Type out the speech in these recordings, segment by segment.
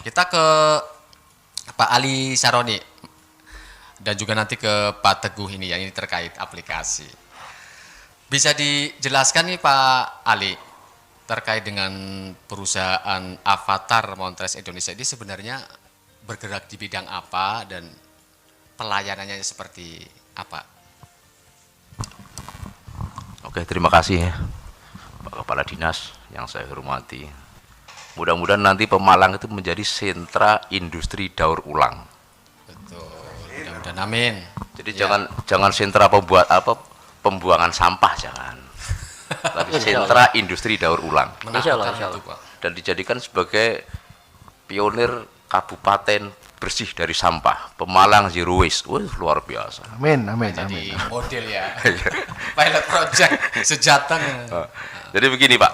kita ke Pak Ali Saroni dan juga nanti ke Pak Teguh ini yang ini terkait aplikasi. Bisa dijelaskan nih Pak Ali terkait dengan perusahaan Avatar Montres Indonesia ini sebenarnya bergerak di bidang apa dan pelayanannya seperti apa? Oke, terima kasih ya Pak Kepala Dinas yang saya hormati. Mudah-mudahan nanti Pemalang itu menjadi sentra industri daur ulang. Betul. Mudah-mudahan amin. Jadi jangan sentra pembuangan sampah, jangan. Tapi sentra industri daur ulang. Insya Allah. Itu, Pak. Dan dijadikan sebagai pionir kabupaten bersih dari sampah. Pemalang Zero Waste. Wah, luar biasa. Amin, amin, Jadi amin. model ya. Pilot project sejateng. Jadi begini Pak,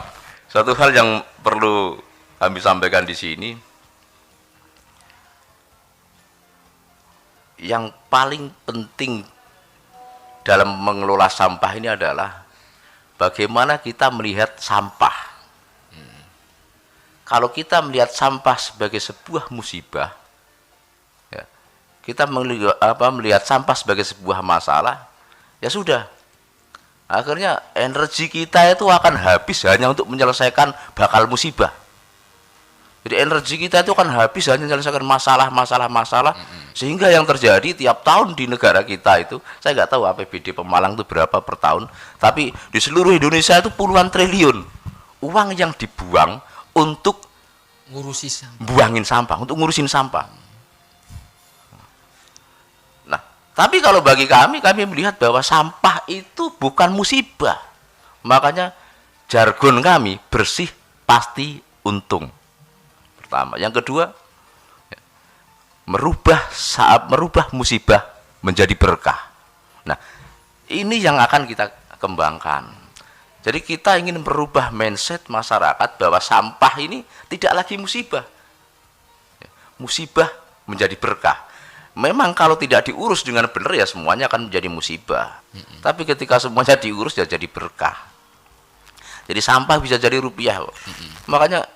satu hal yang perlu kami sampaikan di sini, yang paling penting dalam mengelola sampah ini adalah bagaimana kita melihat sampah. Kalau kita melihat sampah sebagai sebuah musibah, ya, kita melihat sampah sebagai sebuah masalah, ya sudah. Akhirnya energi kita itu akan habis hanya untuk menyelesaikan bakal musibah. Jadi energi kita itu akan habis hanya menyelesaikan masalah, sehingga yang terjadi tiap tahun di negara kita itu, saya nggak tahu APBD Pemalang itu berapa per tahun, tapi di seluruh Indonesia itu puluhan triliun uang yang dibuang untuk Ngurusi sampah. buangin sampah, untuk ngurusin sampah. Nah, tapi kalau bagi kami melihat bahwa sampah itu bukan musibah. Makanya jargon kami bersih pasti untung. Pertama, yang kedua, merubah musibah menjadi berkah. Nah, ini yang akan kita kembangkan. Jadi kita ingin merubah mindset masyarakat bahwa sampah ini tidak lagi musibah. Musibah menjadi berkah. Memang kalau tidak diurus dengan benar ya semuanya akan menjadi musibah. Tapi ketika semuanya diurus ya jadi berkah. Jadi sampah bisa jadi rupiah. Makanya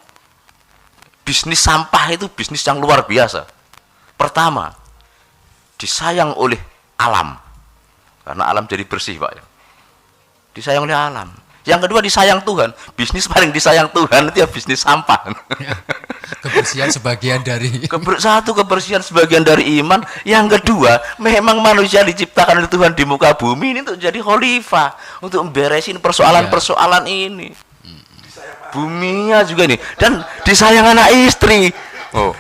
bisnis sampah itu bisnis yang luar biasa. Pertama, disayang oleh alam. Karena alam jadi bersih, Pak. Disayang oleh alam. Yang kedua, disayang Tuhan. Bisnis paling disayang Tuhan itu ya bisnis sampah. Kebersihan sebagian dari Satu, kebersihan sebagian dari iman. Yang kedua, memang manusia diciptakan oleh Tuhan di muka bumi ini untuk jadi khalifah, untuk memberesin persoalan-persoalan ini. Buminya juga ini, dan disayang anak istri. Oh.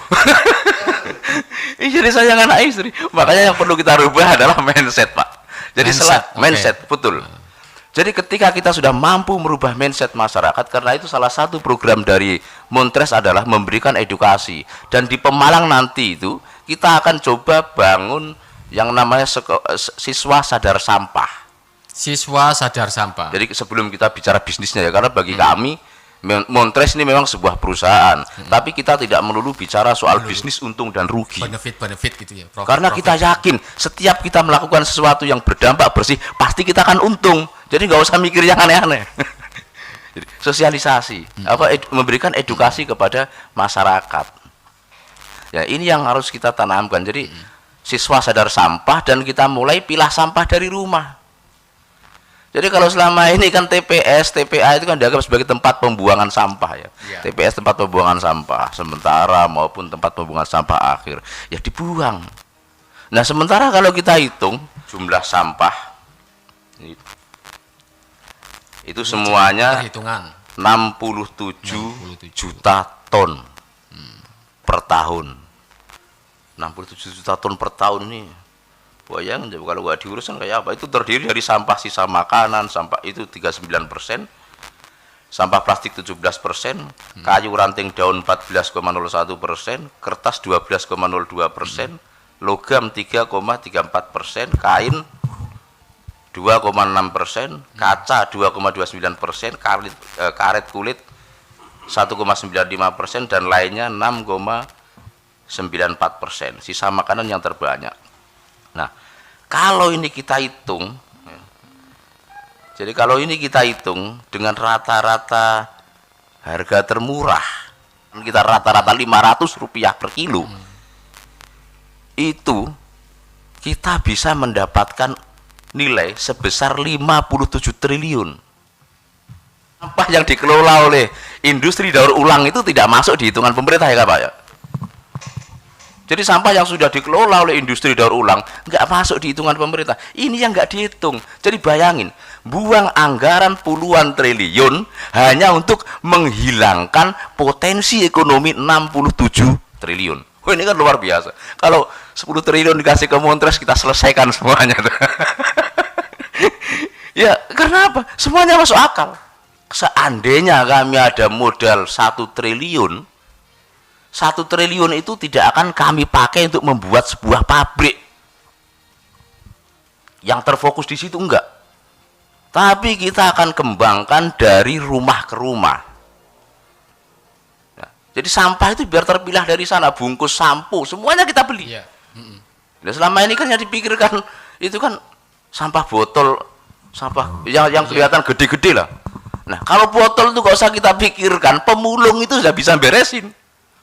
Ini disayang anak istri. Makanya yang perlu kita rubah adalah mindset, Pak. Jadi mindset, betul. Jadi ketika kita sudah mampu merubah mindset masyarakat, karena itu salah satu program dari Montres adalah memberikan edukasi. Dan di Pemalang nanti itu kita akan coba bangun yang namanya siswa sadar sampah. Siswa sadar sampah. Jadi sebelum kita bicara bisnisnya ya, karena bagi kami Montres ini memang sebuah perusahaan, tapi kita tidak melulu bicara soal bisnis untung dan rugi. Benefit gitu ya. Karena kita yakin setiap kita melakukan sesuatu yang berdampak bersih, pasti kita akan untung. Jadi nggak usah mikir yang aneh-aneh. Sosialisasi, memberikan edukasi kepada masyarakat. Ya, ini yang harus kita tanamkan. Jadi siswa sadar sampah dan kita mulai pilah sampah dari rumah. Jadi kalau selama ini kan TPS, TPA itu kan dianggap sebagai tempat pembuangan sampah ya. TPS tempat pembuangan sampah sementara maupun tempat pembuangan sampah akhir. Ya dibuang. Nah, sementara kalau kita hitung jumlah sampah itu semuanya 67 juta ton per tahun. 67 juta ton per tahun nih. Bayang kalau nggak diurus kan kayak apa? Itu terdiri dari sampah sisa makanan, sampah itu 39%, sampah plastik 17%, kayu ranting daun 14,01%, kertas 12,02%, logam 3,34%, kain 2,6%, kaca 2,29%, karet kulit 1,95% dan lainnya 6,94%. Sisa makanan yang terbanyak. Nah, kalau ini kita hitung, dengan rata-rata harga termurah kita rata-rata Rp500 per kilo, itu kita bisa mendapatkan nilai sebesar 57 triliun. Sampah yang dikelola oleh industri daur ulang itu tidak masuk di hitungan pemerintah ya Pak ya. Jadi sampah yang sudah dikelola oleh industri daur ulang nggak masuk di hitungan pemerintah. Ini yang nggak dihitung. Jadi bayangin, buang anggaran puluhan triliun hanya untuk menghilangkan potensi ekonomi 67 triliun. Oh, ini kan luar biasa. Kalau 10 triliun dikasih ke Montres, kita selesaikan semuanya. Ya, karena apa? Semuanya masuk akal. Seandainya kami ada modal 1 triliun, 1 triliun itu tidak akan kami pakai untuk membuat sebuah pabrik yang terfokus di situ, enggak. Tapi kita akan kembangkan dari rumah ke rumah. Nah, jadi sampah itu biar terpilah dari sana, bungkus sampo, semuanya kita beli. Iya. Nah, selama ini kan yang dipikirkan itu kan sampah botol, sampah yang kelihatan gede-gede lah. Nah, kalau botol itu gak usah kita pikirkan, pemulung itu sudah bisa beresin.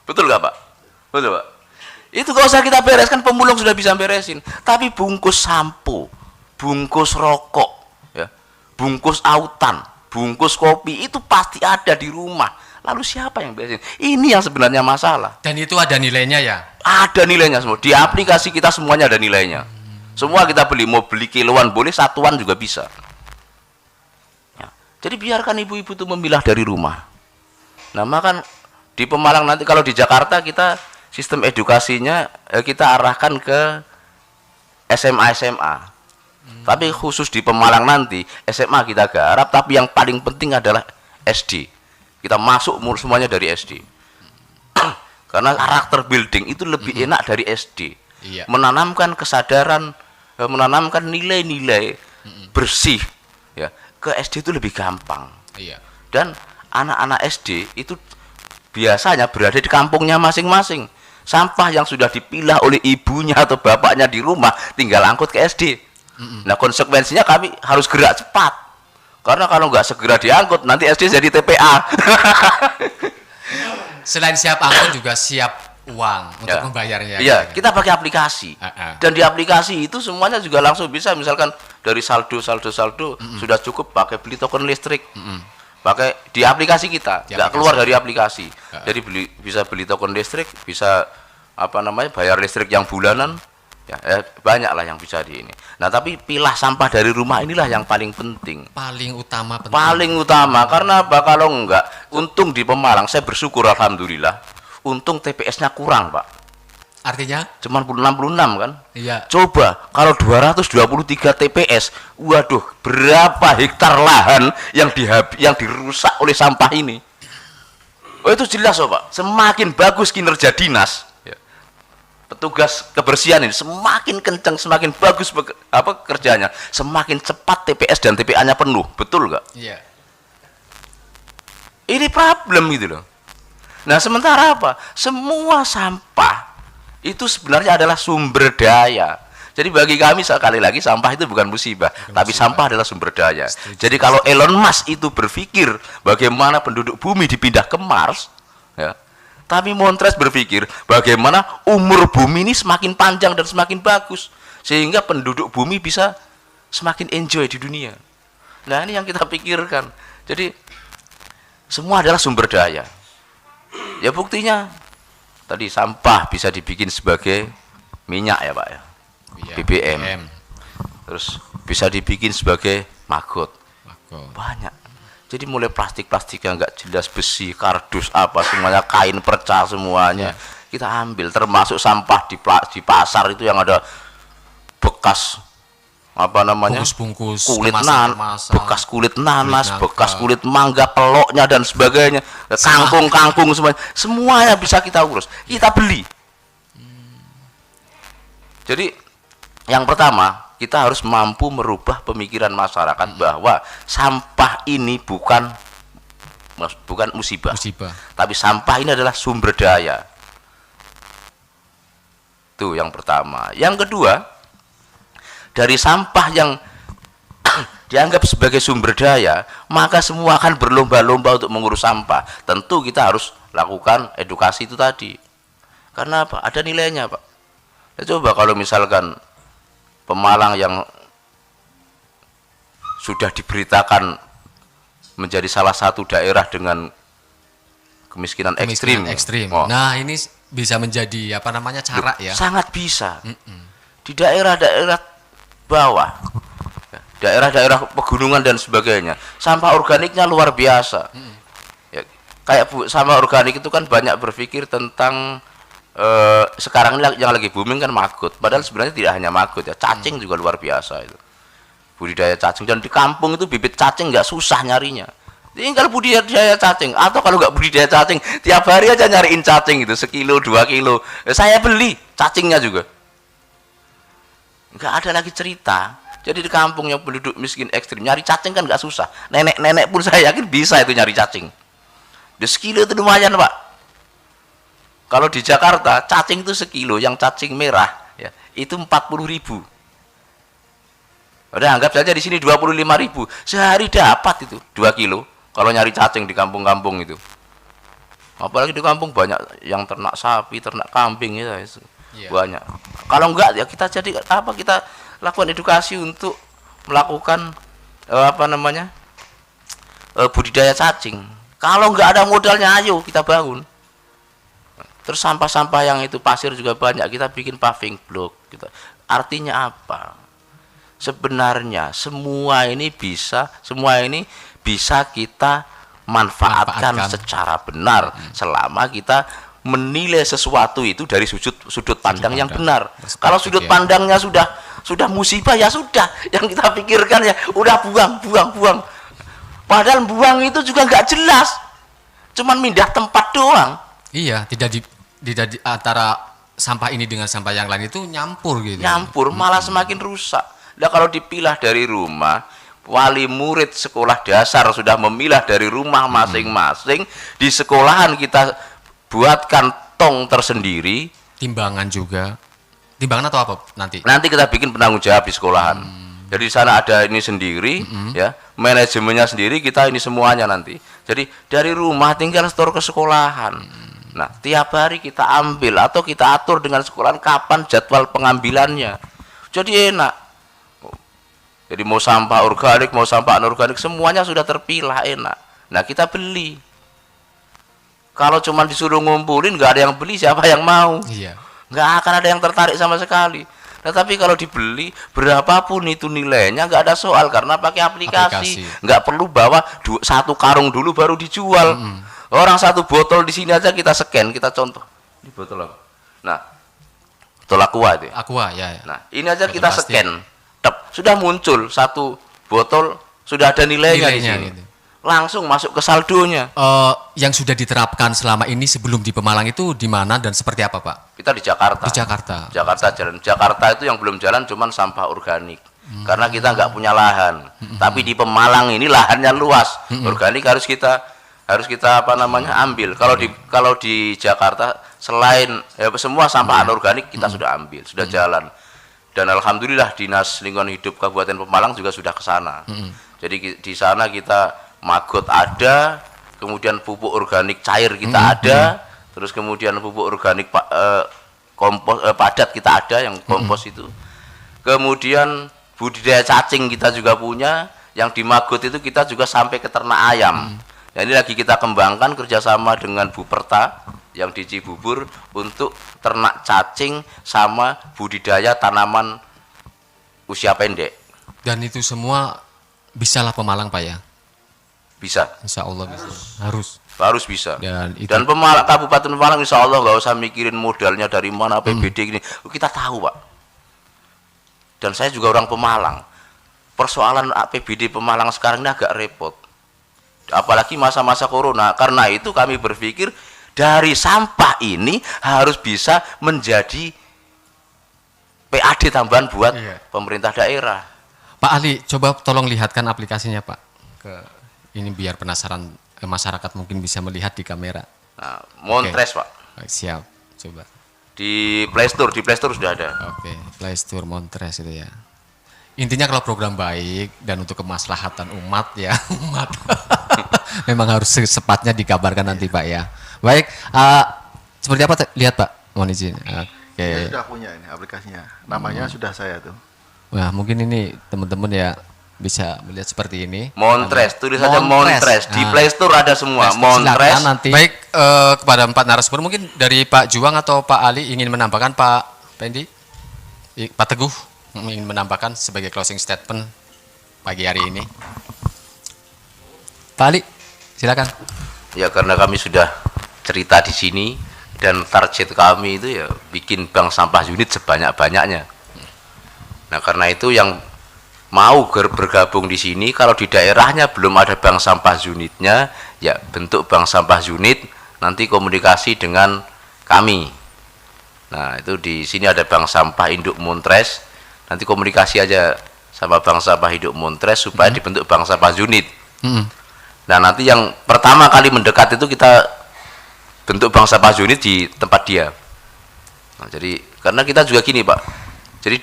Betul gak Pak? Betul Pak? Itu gak usah kita bereskan, pemulung sudah bisa beresin. Tapi bungkus sampo, bungkus rokok, ya, bungkus autan, bungkus kopi itu pasti ada di rumah. Lalu siapa yang beresin? Ini yang sebenarnya masalah. Dan itu ada nilainya ya? Ada nilainya semua. Di aplikasi kita semuanya ada nilainya. Semua kita beli, mau beli kiloan boleh, satuan juga bisa. Ya. Jadi biarkan ibu-ibu itu memilah dari rumah. Nah, maka di Pemalang nanti, kalau di Jakarta kita sistem edukasinya kita arahkan ke SMA. Tapi khusus di Pemalang nanti SMA kita garap, tapi yang paling penting adalah SD. Kita masuk semuanya dari SD. Karena karakter building itu lebih enak dari SD. Iya. Menanamkan kesadaran, menanamkan nilai-nilai bersih ya, ke SD itu lebih gampang. Iya. Dan anak-anak SD itu biasanya berada di kampungnya masing-masing. Sampah yang sudah dipilah oleh ibunya atau bapaknya di rumah tinggal angkut ke SD. Nah, konsekuensinya kami harus gerak cepat. Karena kalau nggak segera diangkut, nanti SD jadi TPA. Selain siap angkut juga siap uang untuk membayarnya. Iya, kita pakai aplikasi. Dan di aplikasi itu semuanya juga langsung bisa, misalkan dari saldo sudah cukup pakai beli token listrik. Pakai di aplikasi kita, nggak keluar dari aplikasi. Jadi bisa beli token listrik, bisa bayar listrik yang bulanan, ya, banyak lah yang bisa di ini. Nah, tapi pilah sampah dari rumah inilah yang paling penting. Paling utama. Karena kalau enggak, untung di Pemalang saya bersyukur alhamdulillah, untung TPS-nya kurang Pak. Artinya? Cuman 66 kan? Iya. Coba kalau 223 TPS, waduh, berapa hektar lahan yang dirusak oleh sampah ini? Oh, itu jelas Pak. Semakin bagus kinerja dinas, petugas kebersihan ini semakin kencang, semakin bagus kerjanya, semakin cepat TPS dan TPA-nya penuh. Betul nggak? Iya. Ini problem gitu loh. Nah, sementara apa? Semua sampah itu sebenarnya adalah sumber daya. Jadi bagi kami sekali lagi sampah itu bukan musibah, tapi sampah adalah sumber daya. Jadi kalau Elon Musk itu berpikir bagaimana penduduk bumi dipindah ke Mars, ya, tapi Montres berpikir bagaimana umur bumi ini semakin panjang dan semakin bagus, sehingga penduduk bumi bisa semakin enjoy di dunia. Nah, ini yang kita pikirkan. Jadi semua adalah sumber daya. Ya, buktinya tadi sampah bisa dibikin sebagai minyak ya Pak ya, BBM. Terus bisa dibikin sebagai maggot. Banyak. Jadi mulai plastik-plastik yang nggak jelas, besi, kardus, semuanya, kain perca semuanya kita ambil. Termasuk sampah di pasar itu yang ada bekas bungkus-bungkus kulit bekas kulit nanas, bekas kulit mangga, peloknya dan sebagainya, kangkung semuanya bisa kita urus, kita beli. Jadi yang pertama, kita harus mampu merubah pemikiran masyarakat bahwa sampah ini bukan musibah, tapi sampah ini adalah sumber daya. Itu yang pertama. Yang kedua, dari sampah yang dianggap sebagai sumber daya, maka semua akan berlomba-lomba untuk mengurus sampah. Tentu kita harus lakukan edukasi itu tadi. Karena apa? Ada nilainya, Pak. Ya, coba kalau misalkan Pemalang yang sudah diberitakan menjadi salah satu daerah dengan kemiskinan ekstrim. ekstrim. Nah, ini bisa menjadi apa namanya cara ya. Sangat bisa. Di daerah-daerah bawah, daerah-daerah pegunungan dan sebagainya, sampah organiknya luar biasa. Ya, kayak sampah organik itu kan banyak berpikir tentang sekarang ini yang lagi booming kan maggot. Padahal sebenarnya tidak hanya maggot ya, cacing juga luar biasa itu. Budidaya cacing, dan di kampung itu bibit cacing nggak susah nyarinya. Tinggal budidaya cacing, atau kalau nggak budidaya cacing, tiap hari aja nyariin cacing itu 1-2 kilo. Saya beli cacingnya juga. Nggak ada lagi cerita. Jadi di kampung yang penduduk miskin ekstrim nyari cacing kan nggak susah. Nenek-nenek pun saya yakin bisa itu nyari cacing. Di 1 kilo itu lumayan, Pak. Kalau di Jakarta cacing itu 1 kilo, yang cacing merah ya itu 40.000. Udah anggap saja di sini 25.000. Sehari dapat itu 2 kilo kalau nyari cacing di kampung-kampung itu. Apalagi di kampung banyak yang ternak sapi, ternak kambing ya, banyak. Kalau enggak ya kita jadi apa, kita lakukan edukasi untuk melakukan budidaya cacing. Kalau enggak ada modalnya, ayo kita bangun. Terus sampah-sampah yang itu pasir juga banyak, kita bikin paving block gitu. Artinya apa? Sebenarnya semua ini bisa kita manfaatkan secara benar selama kita menilai sesuatu itu dari sudut pandang yang benar. Kalau sudut pandangnya sudah musibah, ya sudah, yang kita pikirkan ya udah buang. Padahal buang itu juga nggak jelas, cuman pindah tempat doang. Iya, tidak di antara sampah ini dengan sampah yang lain itu nyampur gitu. Nyampur, malah semakin rusak. Nah, kalau dipilah dari rumah, wali murid sekolah dasar sudah memilah dari rumah masing-masing, di sekolahan kita buatkan tong tersendiri. Timbangan juga. Timbangan atau apa nanti? Nanti kita bikin penanggung jawab di sekolahan. Jadi di sana ada ini sendiri, ya, manajemennya sendiri, kita ini semuanya nanti. Jadi dari rumah tinggal setor ke sekolahan. Nah, tiap hari kita ambil atau kita atur dengan sekolahan kapan jadwal pengambilannya. Jadi enak. Jadi mau sampah organik, mau sampah anorganik, semuanya sudah terpilah, enak. Nah, kita beli. Kalau cuma disuruh ngumpulin, nggak ada yang beli, siapa yang mau? Iya. Nggak akan ada yang tertarik sama sekali. Nah, tapi kalau dibeli, berapapun itu nilainya nggak ada soal, karena pakai aplikasi. Nggak perlu bawa 1 karung dulu baru dijual. Orang 1 botol di sini aja kita scan, kita contoh. Ini botol apa? Nah, botol aqua itu. Aqua, ya. Nah, ini aja botol kita plastik. scan. Sudah muncul 1 botol, sudah ada nilainya di sini. Gitu. Langsung masuk ke saldonya. Yang sudah diterapkan selama ini sebelum di Pemalang itu di mana dan seperti apa, Pak? Kita di Jakarta. Di Jakarta. Jakarta itu yang belum jalan cuman sampah organik. Karena kita nggak punya lahan. Tapi di Pemalang ini lahannya luas. Organik harus kita ambil. Kalau di Jakarta selain semua sampah anorganik kita sudah ambil, sudah jalan. Dan alhamdulillah Dinas Lingkungan Hidup Kabupaten Pemalang juga sudah ke sana. Jadi di sana kita maggot ada, kemudian pupuk organik cair kita ada, terus kemudian pupuk organik kompos padat kita ada yang kompos itu. Kemudian budidaya cacing kita juga punya, yang di maggot itu kita juga sampai ke ternak ayam. Nah, ini lagi kita kembangkan kerjasama dengan Buperta yang di Cibubur untuk ternak cacing sama budidaya tanaman usia pendek. Dan itu semua bisalah Pemalang, Pak ya? Bisa. Insya Allah bisa. Harus bisa. Dan Kabupaten Pemalang insya Allah nggak usah mikirin modalnya dari mana, APBD gini. Kita tahu, Pak. Dan saya juga orang Pemalang. Persoalan APBD Pemalang sekarang ini agak repot. Apalagi masa-masa corona. Karena itu kami berpikir dari sampah ini harus bisa menjadi PAD tambahan buat pemerintah daerah. Pak Ali, coba tolong lihatkan aplikasinya, Pak. Ini biar penasaran masyarakat mungkin bisa melihat di kamera. Nah, Montres, Pak. Siap, coba. Di Play Store sudah ada. Oke, Play Store Montres itu ya. Intinya kalau program baik dan untuk kemaslahatan umat ya, memang harus secepatnya dikabarkan nanti, Pak ya. Baik, seperti apa lihat Pak? Mohon izin. Oke. Saya sudah punya ini aplikasinya. Namanya sudah saya tuh. Wah, mungkin ini teman-teman ya bisa melihat seperti ini. Montres, tulis saja Montres. Montres. Di Nah. Play Store ada semua. Silakan Montres. nanti. Baik, kepada 4 narasumber mungkin dari Pak Juang atau Pak Ali ingin menambahkan, Pak Pendi, Pak Teguh ingin menambahkan sebagai closing statement pagi hari ini. Pak Ali, silakan. Ya karena kami sudah cerita di sini dan target kami itu ya bikin bank sampah unit sebanyak-banyaknya. Nah karena itu yang mau bergabung di sini, kalau di daerahnya belum ada bank sampah unitnya, ya bentuk bank sampah unit, nanti komunikasi dengan kami. Nah itu di sini ada bank sampah induk Montres, nanti komunikasi aja sama bank sampah induk Montres supaya dibentuk bank sampah unit. Nah nanti yang pertama kali mendekat itu kita bentuk bank sampah unit di tempat dia. Nah, jadi karena kita juga gini Pak, jadi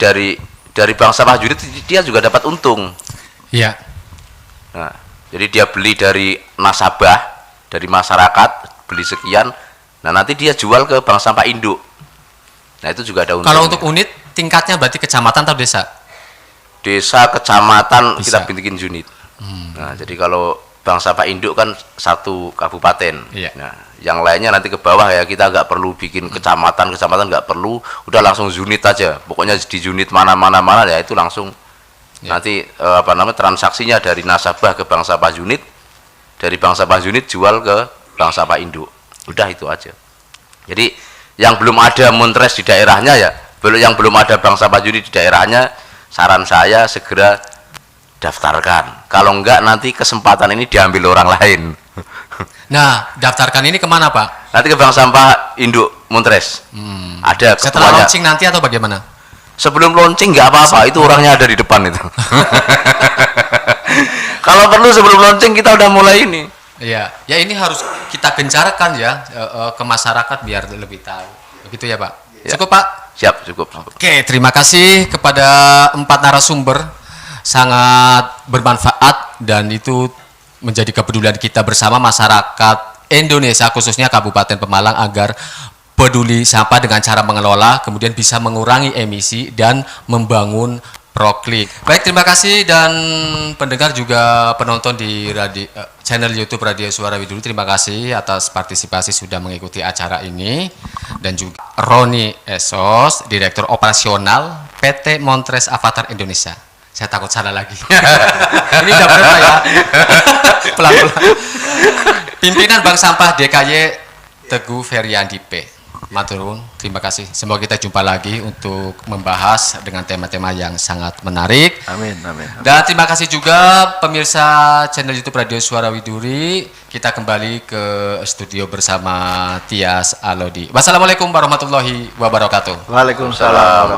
dari bank sampah unit dia juga dapat untung. Iya. Nah, jadi dia beli dari nasabah, dari masyarakat, beli sekian, nah nanti dia jual ke bank sampah induk. Nah itu juga ada untung. Kalau untuk unit tingkatnya berarti kecamatan atau desa? Desa, kecamatan Bisa. kita bikin unit. Nah jadi kalau bank sampah induk kan satu kabupaten. Iya. Nah yang lainnya nanti ke bawah ya kita nggak perlu bikin kecamatan nggak perlu, udah langsung unit aja. Pokoknya di unit mana ya itu langsung. Ya. Nanti transaksinya dari nasabah ke bank sampah unit, dari bank sampah unit jual ke bank sampah induk. Udah itu aja. Jadi yang belum ada Montres di daerahnya ya, yang belum ada bank sampah unit di daerahnya, saran saya segera daftarkan. Kalau enggak nanti kesempatan ini diambil orang lain. Nah, daftarkan ini kemana Pak? Nanti ke bank sampah induk Montres. Ada Setelah ketuanya. launching nanti atau bagaimana? Sebelum launching nggak apa-apa, itu orangnya ada di depan itu. Kalau perlu sebelum launching kita udah mulai ini. Iya, ya ini harus kita gencarkan ya ke masyarakat biar lebih tahu. Begitu ya Pak? Ya. Cukup Pak? Siap, cukup. Oke, terima kasih kepada 4 narasumber, sangat bermanfaat dan itu menjadi kepedulian kita bersama masyarakat Indonesia khususnya Kabupaten Pemalang agar peduli sampah dengan cara mengelola, kemudian bisa mengurangi emisi dan membangun proklik. Baik, terima kasih dan pendengar juga penonton di channel YouTube Radio Suara Widuri, terima kasih atas partisipasi sudah mengikuti acara ini, dan juga Roni Esos, Direktur Operasional PT Montres Avatar Indonesia. Saya takut salah lagi. Ini udah berapa ya? Pelan-pelan. Pimpinan Bank Sampah DKY Teguh Feryandi P. Maturun, terima kasih. Semoga kita jumpa lagi untuk membahas dengan tema-tema yang sangat menarik. Amin, amin. Dan terima kasih juga pemirsa channel YouTube Radio Suara Widuri. Kita kembali ke studio bersama Tias Alodi. Wassalamualaikum warahmatullahi wabarakatuh. Waalaikumsalam.